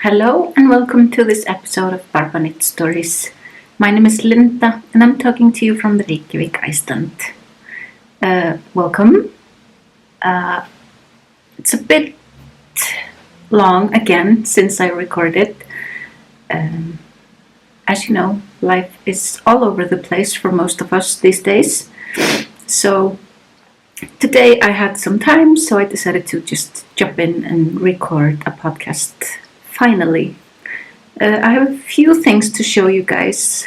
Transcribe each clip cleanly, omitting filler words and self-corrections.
Hello and welcome to this episode of BarbaKnitStories. My name is Linda and I'm talking to you from Reykjavik, Iceland. Welcome. It's a bit long again since I recorded. As you know, life is all over the place for most of us these days. So today I had some time, so I decided to just jump in and record a podcast. Finally, I have a few things to show you guys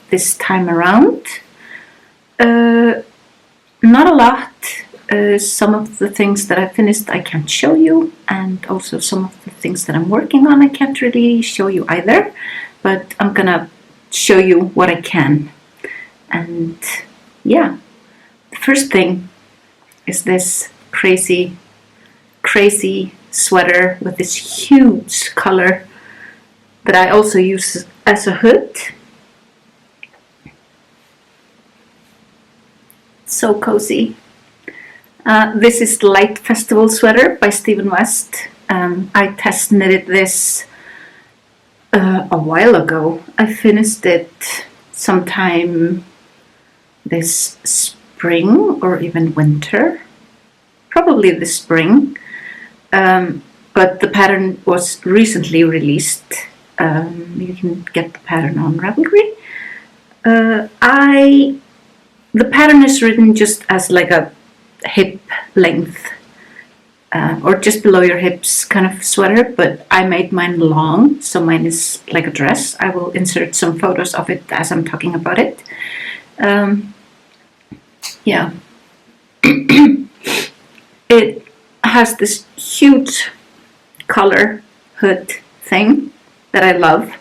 this time around. Not a lot. Some of the things that I finished I can't show you, and also some of the things that I'm working on I can't really show you either, but I'm gonna show you what I can. And yeah, the first thing is this crazy sweater with this huge collar that I also use as a hood. So cozy. This is the Light Festival sweater by Stephen West. I test knitted this a while ago. I finished it sometime this spring or even winter. Probably this spring. But the pattern was recently released. You can get the pattern on Ravelry. The pattern is written just as like a hip length or just below your hips kind of sweater, but I made mine long, so mine is like a dress. I will insert some photos of it as I'm talking about it. Yeah. It has this huge collar hood thing that I love.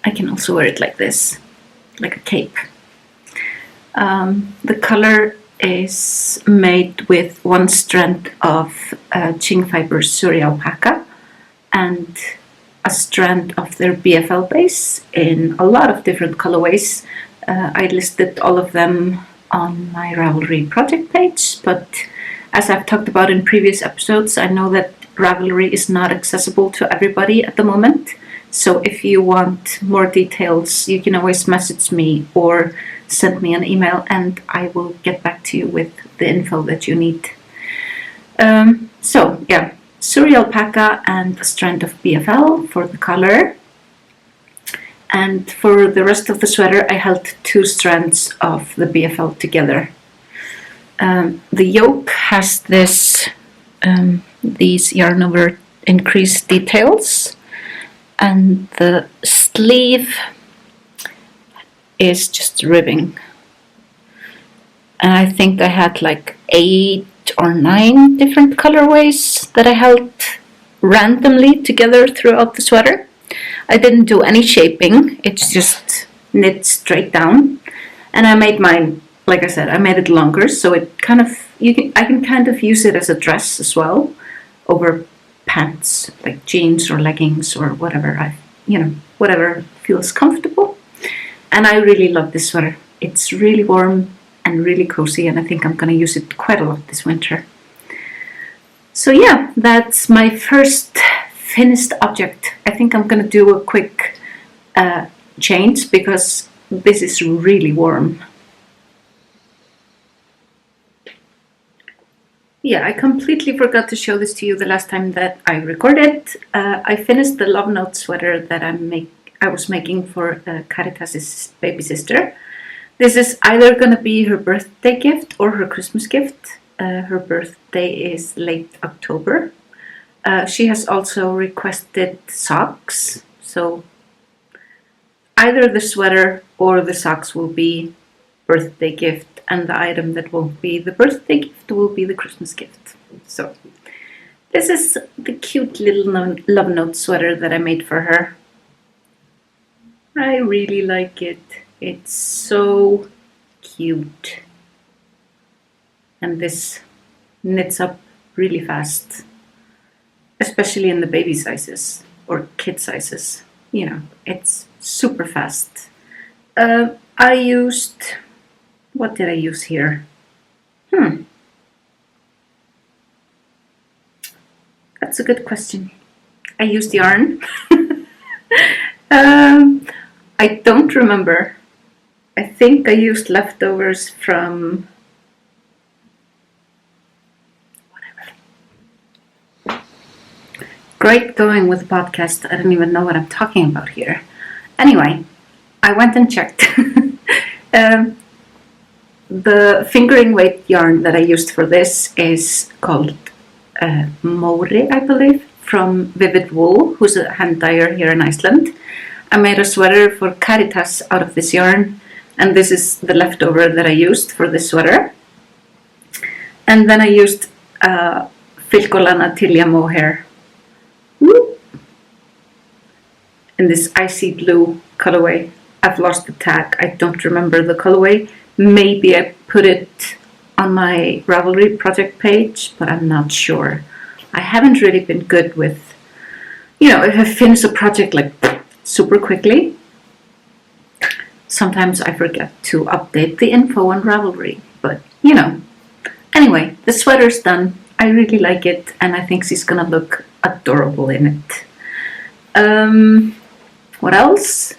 I can also wear it like this, like a cape. The collar is made with one strand of Ching Fiber Suri alpaca and a strand of their BFL base in a lot of different colorways. I listed all of them on my Ravelry project page, but as I've talked about in previous episodes, I know that Ravelry is not accessible to everybody at the moment. So if you want more details, you can always message me or send me an email and I will get back to you with the info that you need. So yeah, Suri alpaca and a strand of BFL for the collar. And for the rest of the sweater, I held 2 strands of the BFL together. The yoke has these yarn over increased details, and the sleeve is just ribbing. And I think I had like 8 or 9 different colorways that I held randomly together throughout the sweater. I didn't do any shaping, it's just knit straight down. And I made mine, like I said, I made it longer, so it kind of I can kind of use it as a dress as well, over pants, like jeans or leggings or whatever whatever feels comfortable. And I really love this sweater. It's really warm and really cozy, and I think I'm gonna use it quite a lot this winter. So yeah, that's my first finished object. I think I'm gonna do a quick change because this is really warm. Yeah, I completely forgot to show this to you the last time that I recorded. I finished the love note sweater that I was making for Karítas' baby sister. This is either going to be her birthday gift or her Christmas gift. Her birthday is late October. She has also requested socks, so either the sweater or the socks will be birthday gift, and the item that won't be the birthday gift will be the Christmas gift. So this is the cute little love note sweater that I made for her. I really like it. It's so cute. And this knits up really fast, especially in the baby sizes or kid sizes. You know, it's super fast. I used, what did I use here? That's a good question. I used yarn. I don't remember. I think I used leftovers from whatever. Great going with the podcast. I don't even know what I'm talking about here. Anyway, I went and checked. The fingering weight yarn that I used for this is called Mori, I believe, from Vivid Wool, who's a hand dyer here in Iceland. I made a sweater for Karítas out of this yarn, and this is the leftover that I used for this sweater. And then I used Filcolana Tilia mohair in this icy blue colorway. I've lost the tag. I don't remember the colorway. Maybe I put it on my Ravelry project page, but I'm not sure. I haven't really been good with, if I finish a project like super quickly, sometimes I forget to update the info on Ravelry, but Anyway, the sweater's done. I really like it, and I think she's gonna look adorable in it. What else?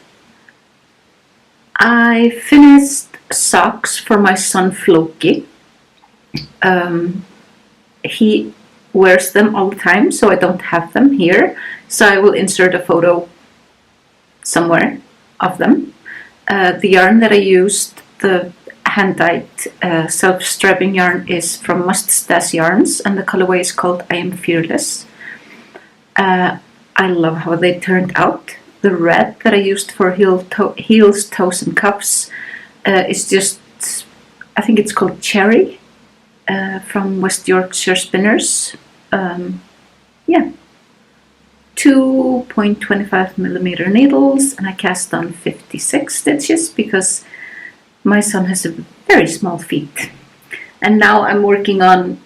I finished socks for my son Floki. He wears them all the time, so I don't have them here. So I will insert a photo somewhere of them. The yarn that I used, the hand-dyed self-strapping yarn, is from Mustache Yarns, and the colorway is called I Am Fearless. I love how they turned out. The red that I used for heels, toes, and cuffs is just, I think it's called Cherry, from West Yorkshire Spinners. 2.25 millimeter needles, and I cast on 56 stitches because my son has a very small feet. And now I'm working on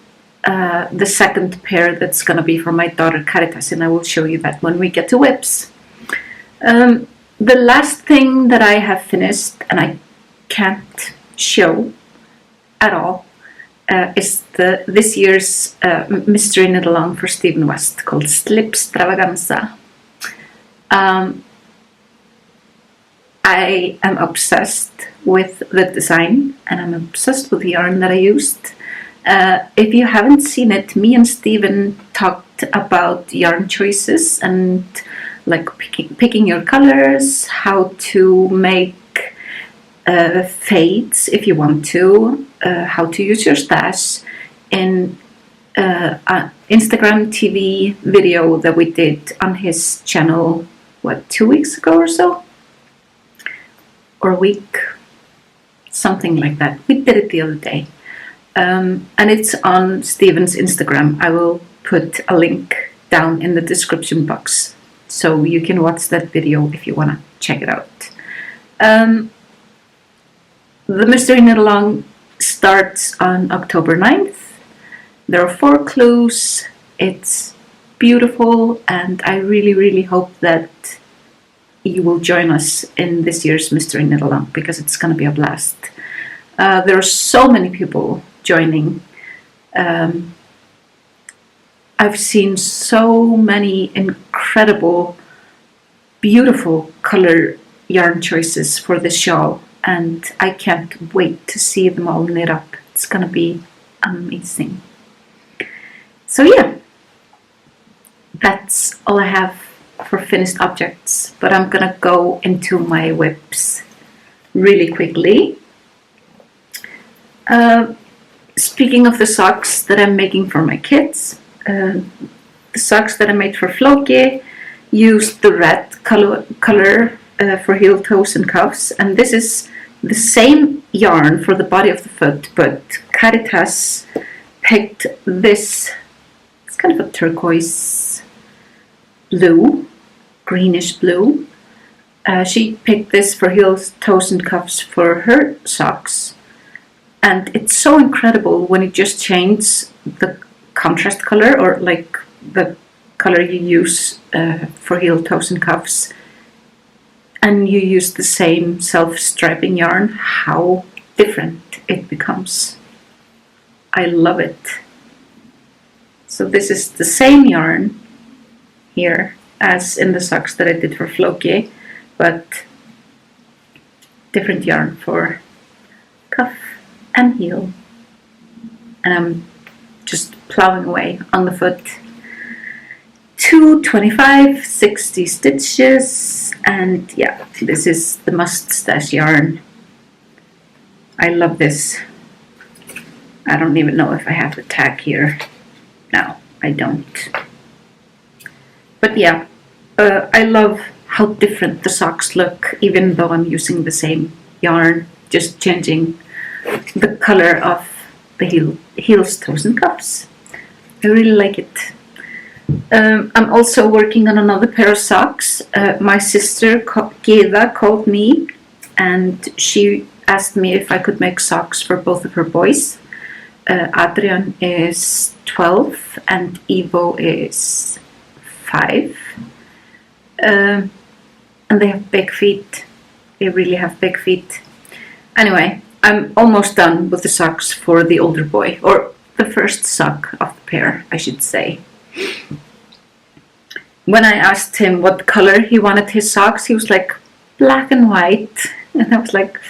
the second pair that's going to be for my daughter Karítas, and I will show you that when we get to whips. The last thing that I have finished, and I can't show at all, is this year's mystery knit along for Stephen West called Slipstravaganza. I am obsessed with the design, and I'm obsessed with the yarn that I used. If you haven't seen it, me and Stephen talked about yarn choices and like picking your colors, how to make fades if you want to, how to use your stash in an Instagram TV video that we did on his channel, 2 weeks ago or so? Or a week? Something like that. We did it the other day. And it's on Stephen's Instagram. I will put a link down in the description box so you can watch that video if you want to check it out. The Mystery Knit Along starts on October 9th. There are 4 clues. It's beautiful, and I really, really hope that you will join us in this year's Mystery Knit Along because it's going to be a blast. There are so many people joining. I've seen so many incredible, beautiful color yarn choices for this shawl, and I can't wait to see them all knit up. It's gonna be amazing. So yeah, that's all I have for finished objects, but I'm gonna go into my whips really quickly. Speaking of the socks that I'm making for my kids, the socks that I made for Floki used the red color for heel, toes, and cuffs, and this is the same yarn for the body of the foot, but Karítas picked this. It's kind of a turquoise blue, greenish blue. She picked this for heels, toes, and cuffs for her socks. And it's so incredible when you just change the contrast color, or like the color you use for heel, toes, and cuffs, and you use the same self-striping yarn, how different it becomes. I love it. So this is the same yarn here as in the socks that I did for Floki, but different yarn for cuff and heel. And I'm just plowing away on the foot. 225, 60 stitches, and yeah, this is the mustache yarn. I love this. I don't even know if I have the tag here. No, I don't. But yeah, I love how different the socks look, even though I'm using the same yarn, just changing the color of the heels, toes, and cuffs. I really like it. I'm also working on another pair of socks. My sister Geda called me and she asked me if I could make socks for both of her boys. Adrían is 12 and Ivo is 5. And they have big feet. They really have big feet. Anyway, I'm almost done with the socks for the older boy, or the first sock of the pair, I should say. When I asked him what color he wanted his socks, he was like, black and white. And I was like,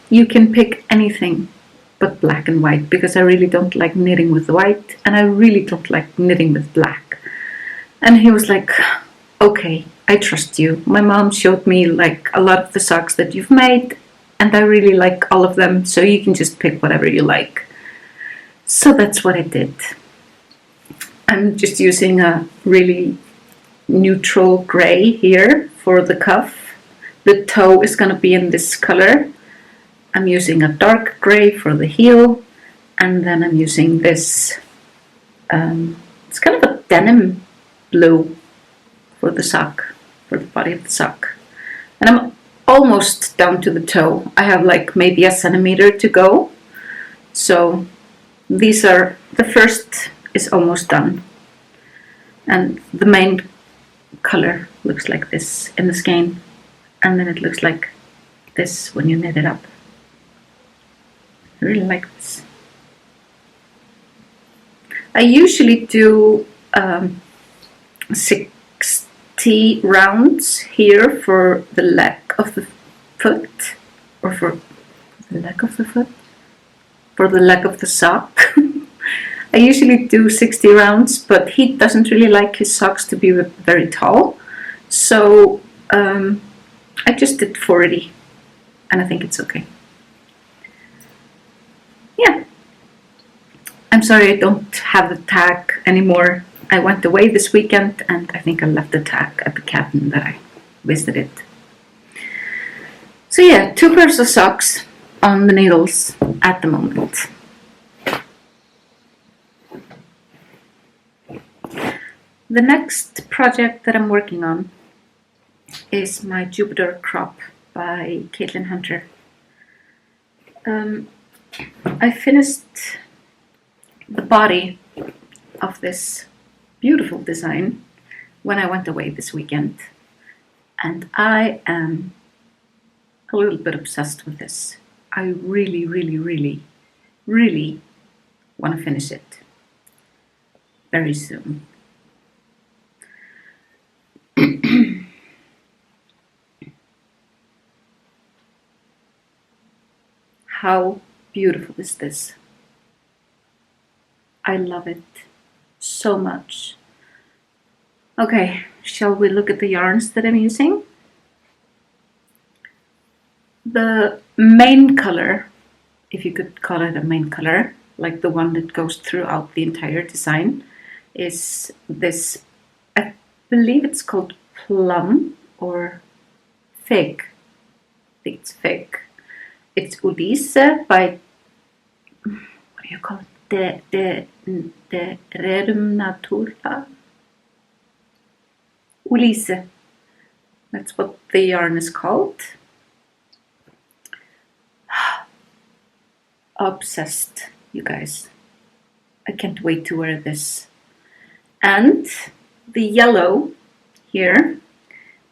you can pick anything but black and white, because I really don't like knitting with white, and I really don't like knitting with black. And he was like, okay, I trust you. My mom showed me like a lot of the socks that you've made, and I really like all of them, so you can just pick whatever you like. So that's what I did. I'm just using a really neutral gray here for the cuff. The toe is going to be in this color. I'm using a dark gray for the heel, and then I'm using this, it's kind of a denim blue for the sock, for the body of the sock. And I'm almost down to the toe. I have like maybe a centimeter to go. So these are, the first is almost done. And the main color looks like this in the skein, and then it looks like this when you knit it up. I really like this. I usually do 60 rounds here for the leg of the foot, or for the leg of the foot, for the leg of the sock. I usually do 60 rounds, but he doesn't really like his socks to be very tall, so I just did 40, and I think it's okay. Yeah, I'm sorry I don't have the tag anymore. I went away this weekend and I think I left the tag at the cabin that I visited. So yeah, 2 pairs of socks on the needles at the moment. The next project that I'm working on is my Jupiter crop by Caitlin Hunter. I finished the body of this beautiful design when I went away this weekend, and I am a little bit obsessed with this. I really, really, really, really want to finish it very soon. How beautiful is this? I love it so much. Okay, shall we look at the yarns that I'm using? The main color, if you could call it a main color, like the one that goes throughout the entire design, is this, I believe it's called plum or fig. I think it's fig. It's Ulisse by, what do you call it? De Rerum Natura. Ulisse. That's what the yarn is called. Obsessed, you guys. I can't wait to wear this. And the yellow here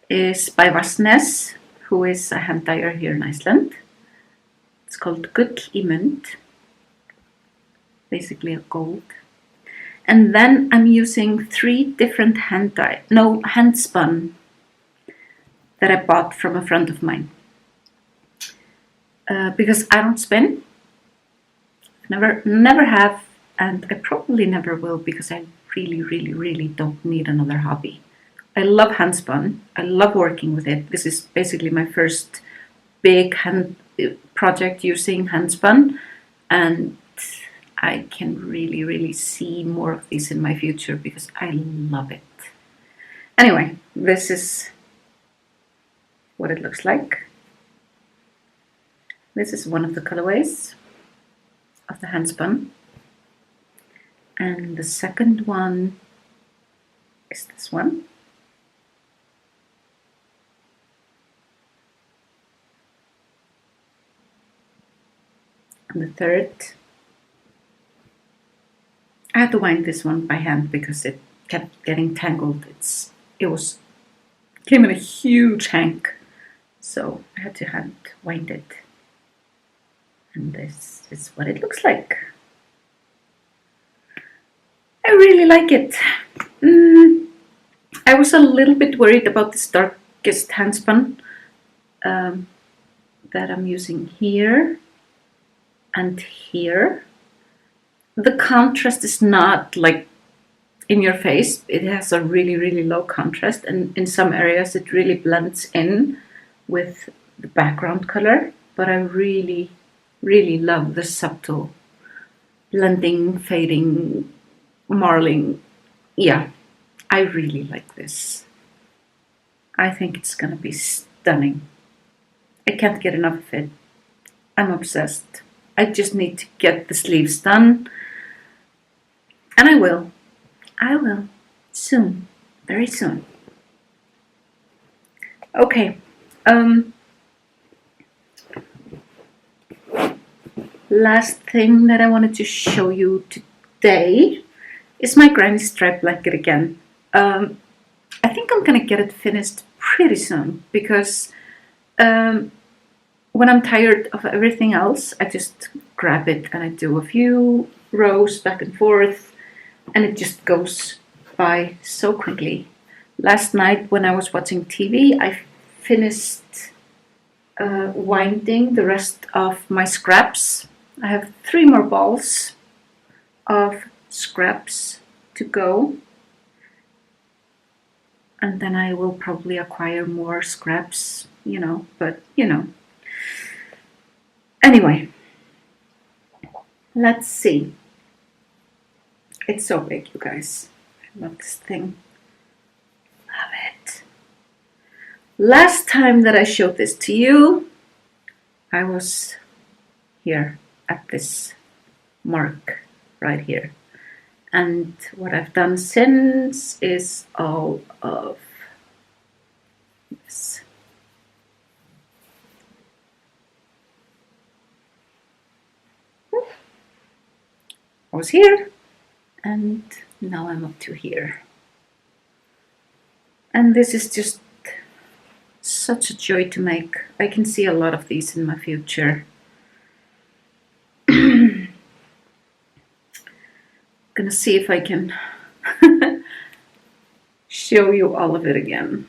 is by Vassnes, who is a hand dyer here in Iceland. It's called Gull í Mund, basically a gold. And then I'm using 3 different hand spun that I bought from a friend of mine. Because I don't spin, never have, and I probably never will, because I really don't need another hobby. I love handspun. I love working with it. This is basically my first big hand project using handspun, and I can really see more of these in my future because I love it. Anyway, this is what it looks like. This is one of the colorways of the handspun. And the second one is this one. And the third, I had to wind this one by hand because it kept getting tangled. It came in a huge hank, so I had to hand wind it. And this is what it looks like. I really like it. I was a little bit worried about this darkest handspun that I'm using here and here. The contrast is not like in your face. It has a really low contrast, and in some areas it really blends in with the background color. But I really love the subtle blending, fading, marling. Yeah, I really like this. I think it's gonna be stunning. I can't get enough of it. I'm obsessed. I just need to get the sleeves done. And I will. Soon. Very soon. Okay. Last thing that I wanted to show you today is my granny stripe blanket again. I think I'm gonna get it finished pretty soon because when I'm tired of everything else, I just grab it and I do a few rows back and forth, and it just goes by so quickly. Last night when I was watching TV, I finished winding the rest of my scraps. I have 3 more balls of scraps to go, and then I will probably acquire more scraps, but anyway, let's see. It's so big, you guys. I love this thing. Love it. Last time that I showed this to you, I was here at this mark right here. And what I've done since is all of this. I was here, and now I'm up to here. And this is just such a joy to make. I can see a lot of these in my future. Gonna see if I can show you all of it again.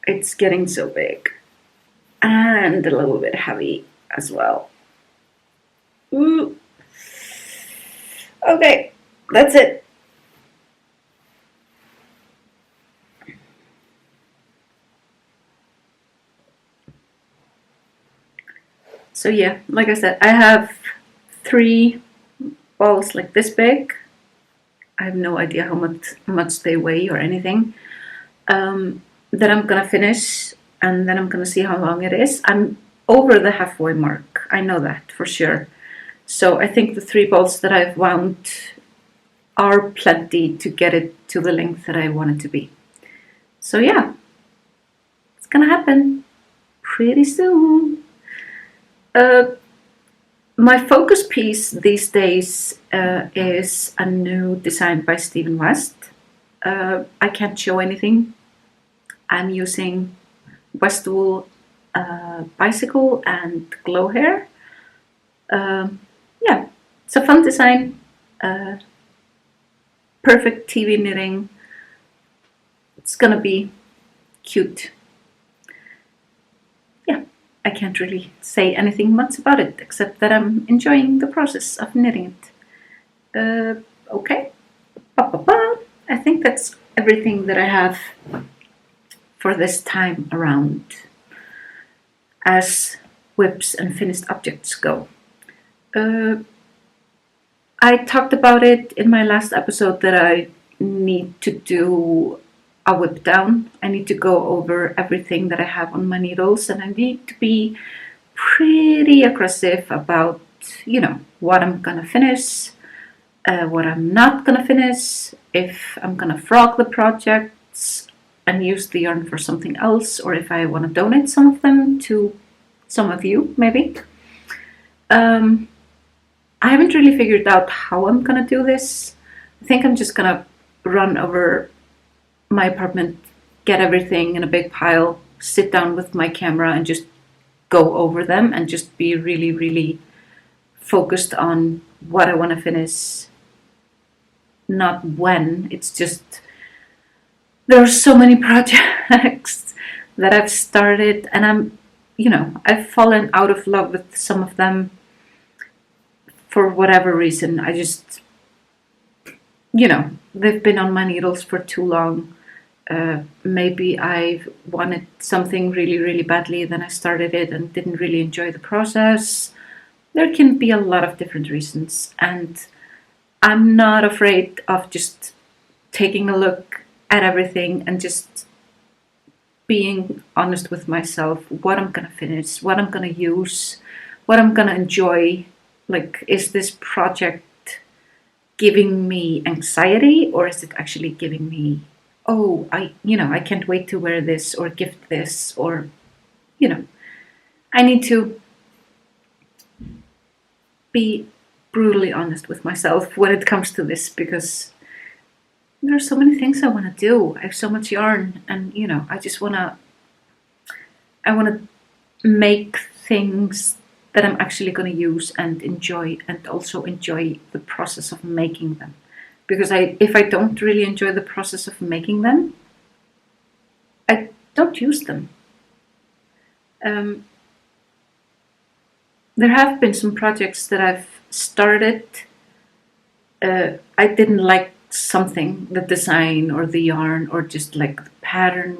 It's getting so big and a little bit heavy as well. Ooh. Okay, that's it. So yeah, like I said, I have 3 balls like this big. I have no idea how much they weigh or anything. That I'm gonna finish, and then I'm gonna see how long it is. I'm over the halfway mark. I know that for sure. So I think the 3 balls that I've wound are plenty to get it to the length that I want it to be. So yeah, it's gonna happen pretty soon. My focus piece these days is a new design by Stephen West. I can't show anything. I'm using Westwool bicycle and glow hair. Yeah, it's a fun design, perfect TV knitting. It's gonna be cute. Yeah, I can't really say anything much about it except that I'm enjoying the process of knitting it. Okay, I think that's everything that I have for this time around as whips and finished objects go. I talked about it in my last episode that I need to do a whip down. I need to go over everything that I have on my needles, and I need to be pretty aggressive about, what I'm gonna finish, what I'm not gonna finish, if I'm gonna frog the projects and use the yarn for something else, or if I want to donate some of them to some of you, maybe. I haven't really figured out how I'm gonna do this. I think I'm just gonna run over my apartment, get everything in a big pile, sit down with my camera and just go over them and just be really, really focused on what I want to finish, not when. It's just, there are so many projects that I've started, and I've fallen out of love with some of them for whatever reason. I just, they've been on my needles for too long. Maybe I wanted something really, really badly, then I started it and didn't really enjoy the process. There can be a lot of different reasons, and I'm not afraid of just taking a look at everything and just being honest with myself, what I'm gonna finish, what I'm gonna use, what I'm gonna enjoy. Like, is this project giving me anxiety, or is it actually giving me, I can't wait to wear this or gift this, or, I need to be brutally honest with myself when it comes to this, because there are so many things I want to do. I have so much yarn, and I want to make things that I'm actually going to use and enjoy, and also enjoy the process of making them. Because if I don't really enjoy the process of making them, I don't use them. There have been some projects that I've started. I didn't like something, the design or the yarn, or just like the pattern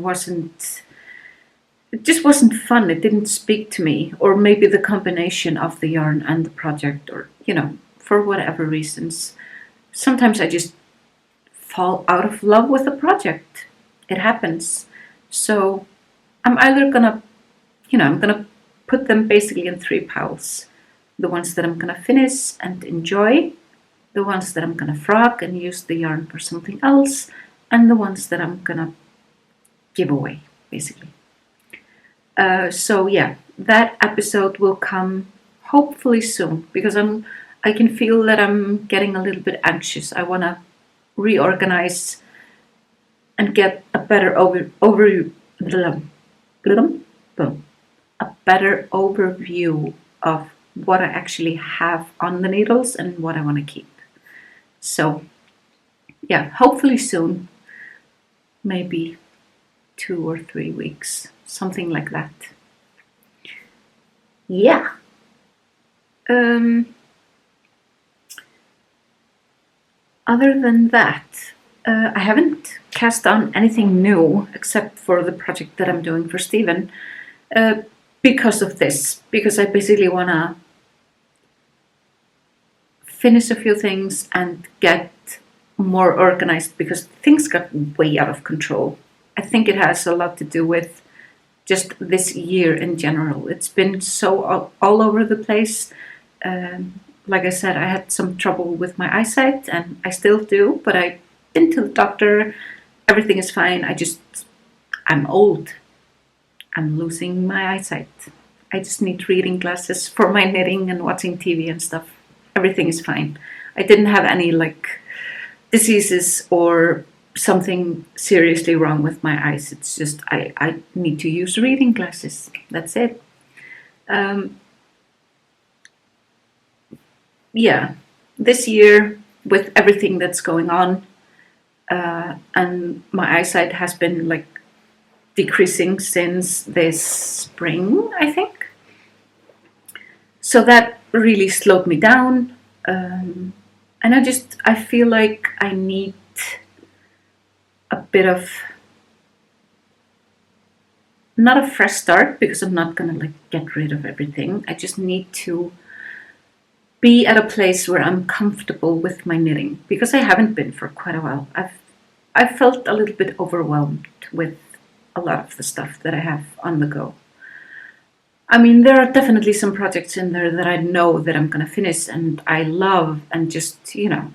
it just wasn't fun. It didn't speak to me, or maybe the combination of the yarn and the project, or, for whatever reasons. Sometimes I just fall out of love with a project. It happens. So I'm either gonna, I'm gonna put them basically in 3 piles. The ones that I'm gonna finish and enjoy, the ones that I'm gonna frog and use the yarn for something else, and the ones that I'm gonna give away, basically. So yeah, that episode will come hopefully soon, because I can feel that I'm getting a little bit anxious. I want to reorganize and get a better overview of what I actually have on the needles and what I want to keep. So yeah, hopefully soon, maybe 2 or 3 weeks, something like that. Yeah. Other than that, I haven't cast on anything new except for the project that I'm doing for Stephen, because of this. Because I basically want to finish a few things and get more organized, because things got way out of control. I think it has a lot to do with just this year in general. It's been so all over the place. Like I said, I had some trouble with my eyesight, and I still do, but I've been to the doctor. Everything is fine. I'm old. I'm losing my eyesight. I just need reading glasses for my knitting and watching TV and stuff. Everything is fine. I didn't have any diseases or something seriously wrong with my eyes. It's just I need to use reading glasses. That's it. Yeah. this year, with everything that's going on, and my eyesight has been like decreasing since this spring, I think. So that really slowed me down. And I feel like I need a bit of, not a fresh start, because I'm not gonna like get rid of everything. I just need to be at a place where I'm comfortable with my knitting, because I haven't been for quite a while. I've felt a little bit overwhelmed with a lot of the stuff that I have on the go. I mean, there are definitely some projects in there that I know that I'm gonna finish and I love, and just, you know,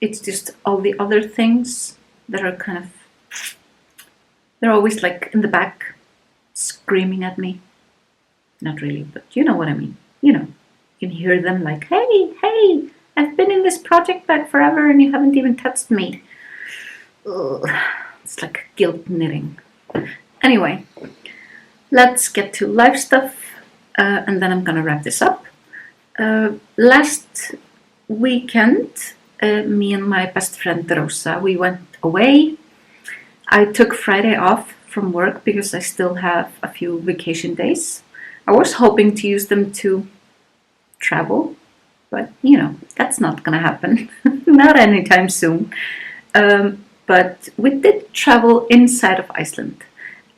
it's just all the other things that are kind of, they're always like in the back screaming at me. Not really, but you know what I mean. You know, you can hear them like, hey, I've been in this project bag forever and you haven't even touched me. Ugh, it's like guilt knitting. Anyway, let's get to live stuff, and then I'm gonna wrap this up. Last weekend, me and my best friend Rosa, we went away. I took Friday off from work because I still have a few vacation days. I was hoping to use them to travel, but you know, that's not gonna happen. Not anytime soon. But we did travel inside of Iceland.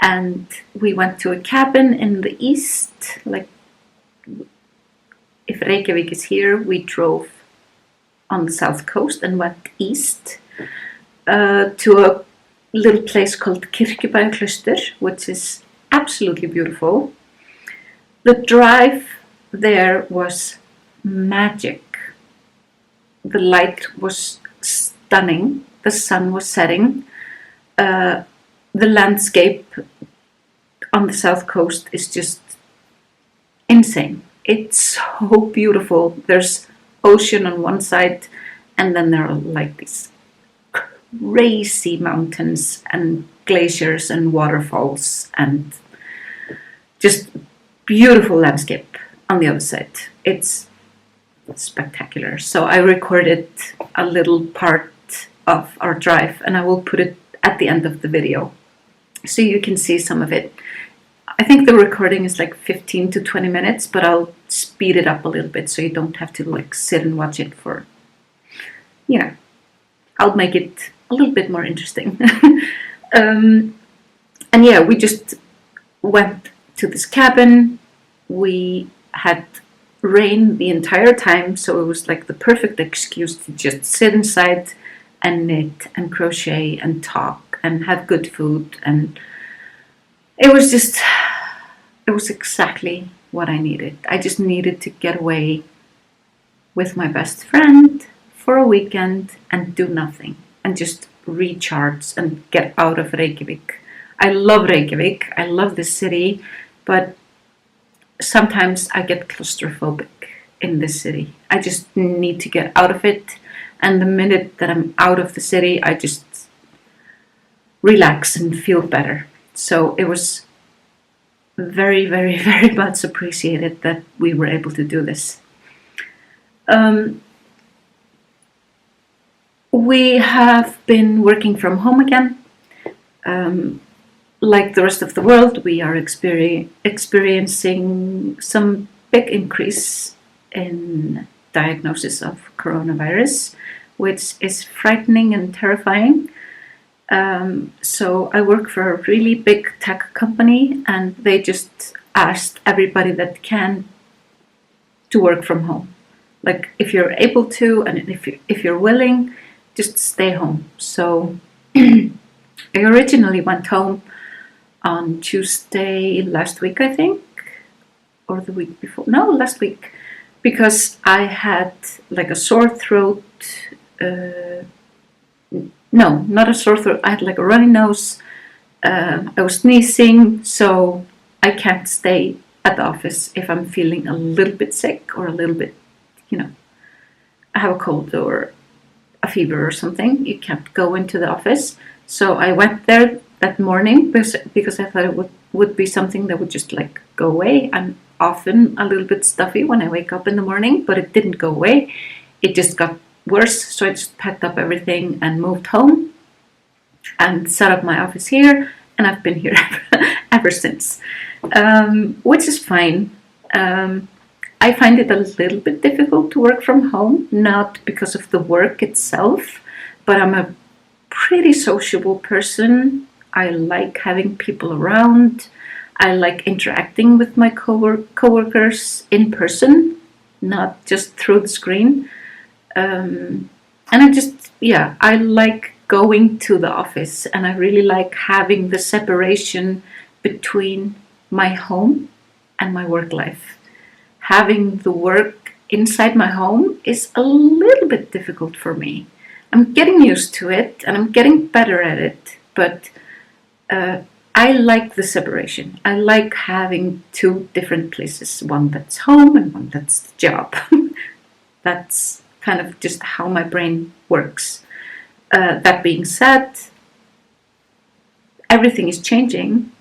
And we went to a cabin in the east. Like, if Reykjavik is here, we drove on the south coast and went east to a little place called Kirkjubæjarklaustur, which is absolutely beautiful. The drive there was magic. The light was stunning. The sun was setting. The landscape on the south coast is just insane. It's so beautiful. There's ocean on one side, and then there are like these crazy mountains and glaciers and waterfalls and just beautiful landscape on the other side. It's spectacular. So I recorded a little part of our drive, and I will put it at the end of the video so you can see some of it. I think the recording is like 15 to 20 minutes, but I'll speed it up a little bit so you don't have to like sit and watch it for, you know, I'll make it a little bit more interesting. And yeah, we just went to this cabin. We had rain the entire time, so it was like the perfect excuse to just sit inside and knit and crochet and talk and have good food. And it was exactly what I needed. I just needed to get away with my best friend for a weekend and do nothing and just recharge and get out of Reykjavik. I love Reykjavik. I love the city, but sometimes I get claustrophobic in this city. I just need to get out of it. And the minute that I'm out of the city, I just relax and feel better. So it was very, very, very much appreciated that we were able to do this. We have been working from home again. Like the rest of the world, we are experiencing some big increase in diagnosis of coronavirus, which is frightening and terrifying. So I work for a really big tech company, and they just asked everybody that can to work from home. Like, if you're able to, and if you're willing, just stay home. So I originally went home on Tuesday last week, I think, or the week before. No, last week, because I had like a sore throat. No, not a sore throat. I had like a runny nose. I was sneezing, so I can't stay at the office if I'm feeling a little bit sick or a little bit, you know, I have a cold or a fever or something. You can't go into the office. So I went there that morning because I thought it would be something that would just like go away. I'm often a little bit stuffy when I wake up in the morning, but it didn't go away. it just got worse. So I just packed up everything and moved home and set up my office here. And I've been here ever since, which is fine. I find it a little bit difficult to work from home, not because of the work itself, but I'm a pretty sociable person. I like having people around. I like interacting with my coworkers in person, not just through the screen. And I like going to the office, and I really like having the separation between my home and my work life. Having the work inside my home is a little bit difficult for me. I'm getting used to it and I'm getting better at it, but I like the separation. I like having two different places, one that's home and one that's the job. That's kind of just how my brain works. That being said, everything is changing,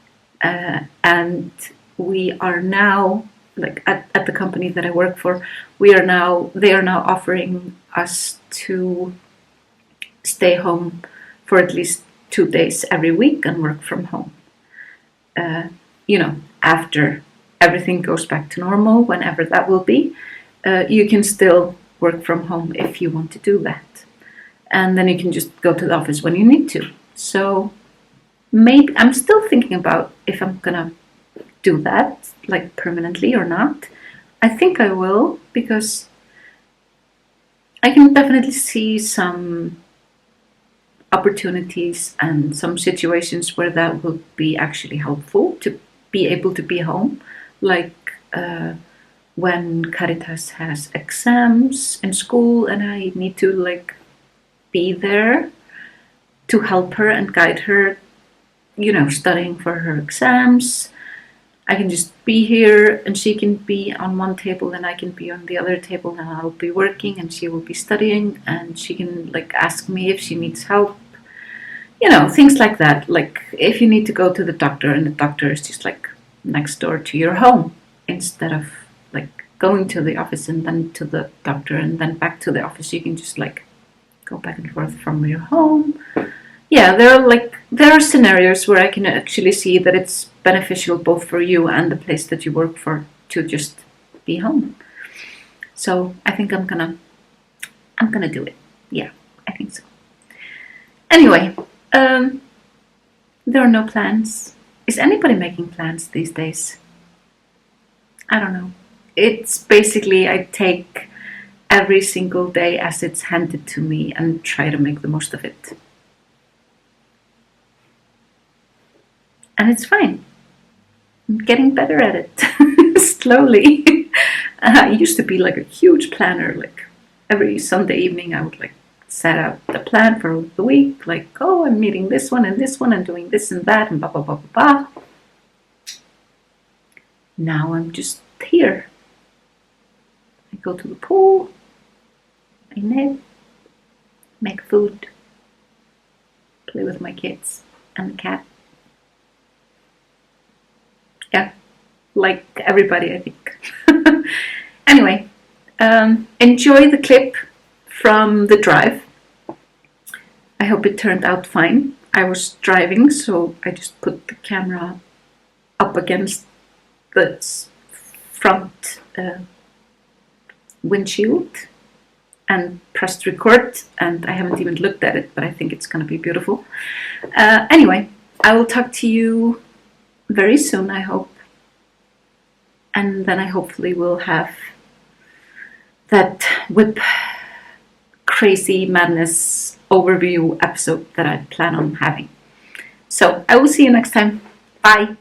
and we are now, like at the company that I work for, they are now offering us to stay home for at least 2 days every week and work from home. After everything goes back to normal, whenever that will be, you can still work from home if you want to do that. And then you can just go to the office when you need to. So maybe I'm still thinking about if I'm gonna do that, like permanently or not. I think I will, because I can definitely see some opportunities and some situations where that will be actually helpful to be able to be home, like when Karítas has exams in school and I need to be there to help her and guide her, studying for her exams. I can just be here and she can be on one table and I can be on the other table, and I'll be working and she will be studying, and she can ask me if she needs help. Things like that. Like if you need to go to the doctor and the doctor is just next door to your home, instead of going to the office and then to the doctor and then back to the office, you can just go back and forth from your home. Yeah, there are scenarios where I can actually see that it's beneficial both for you and the place that you work for to just be home. So I think I'm gonna do it. Yeah, I think so. Anyway, there are no plans. Is anybody making plans these days? I don't know. It's basically I take every single day as it's handed to me and try to make the most of it. And it's fine. I'm getting better at it, slowly. I used to be a huge planner. Every Sunday evening I would set out the plan for the week. I'm meeting this one and doing this and that and blah, blah, blah, blah, blah. Now I'm just here. I go to the pool. I knit, make food, play with my kids and the cat. Yeah, like everybody, I think. Anyway, enjoy the clip from the drive. I hope it turned out fine. I was driving, so I just put the camera up against the front windshield and pressed record, and I haven't even looked at it, but I think it's going to be beautiful. Anyway, I will talk to you very soon, I hope. And then I hopefully will have that whip crazy madness overview episode that I plan on having. So I will see you next time. Bye.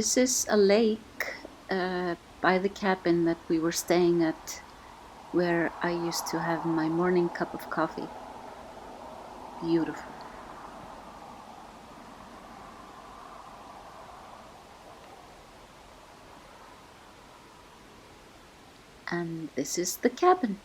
this is a lake by the cabin that we were staying at, where I used to have my morning cup of coffee. Beautiful. And this is the cabin.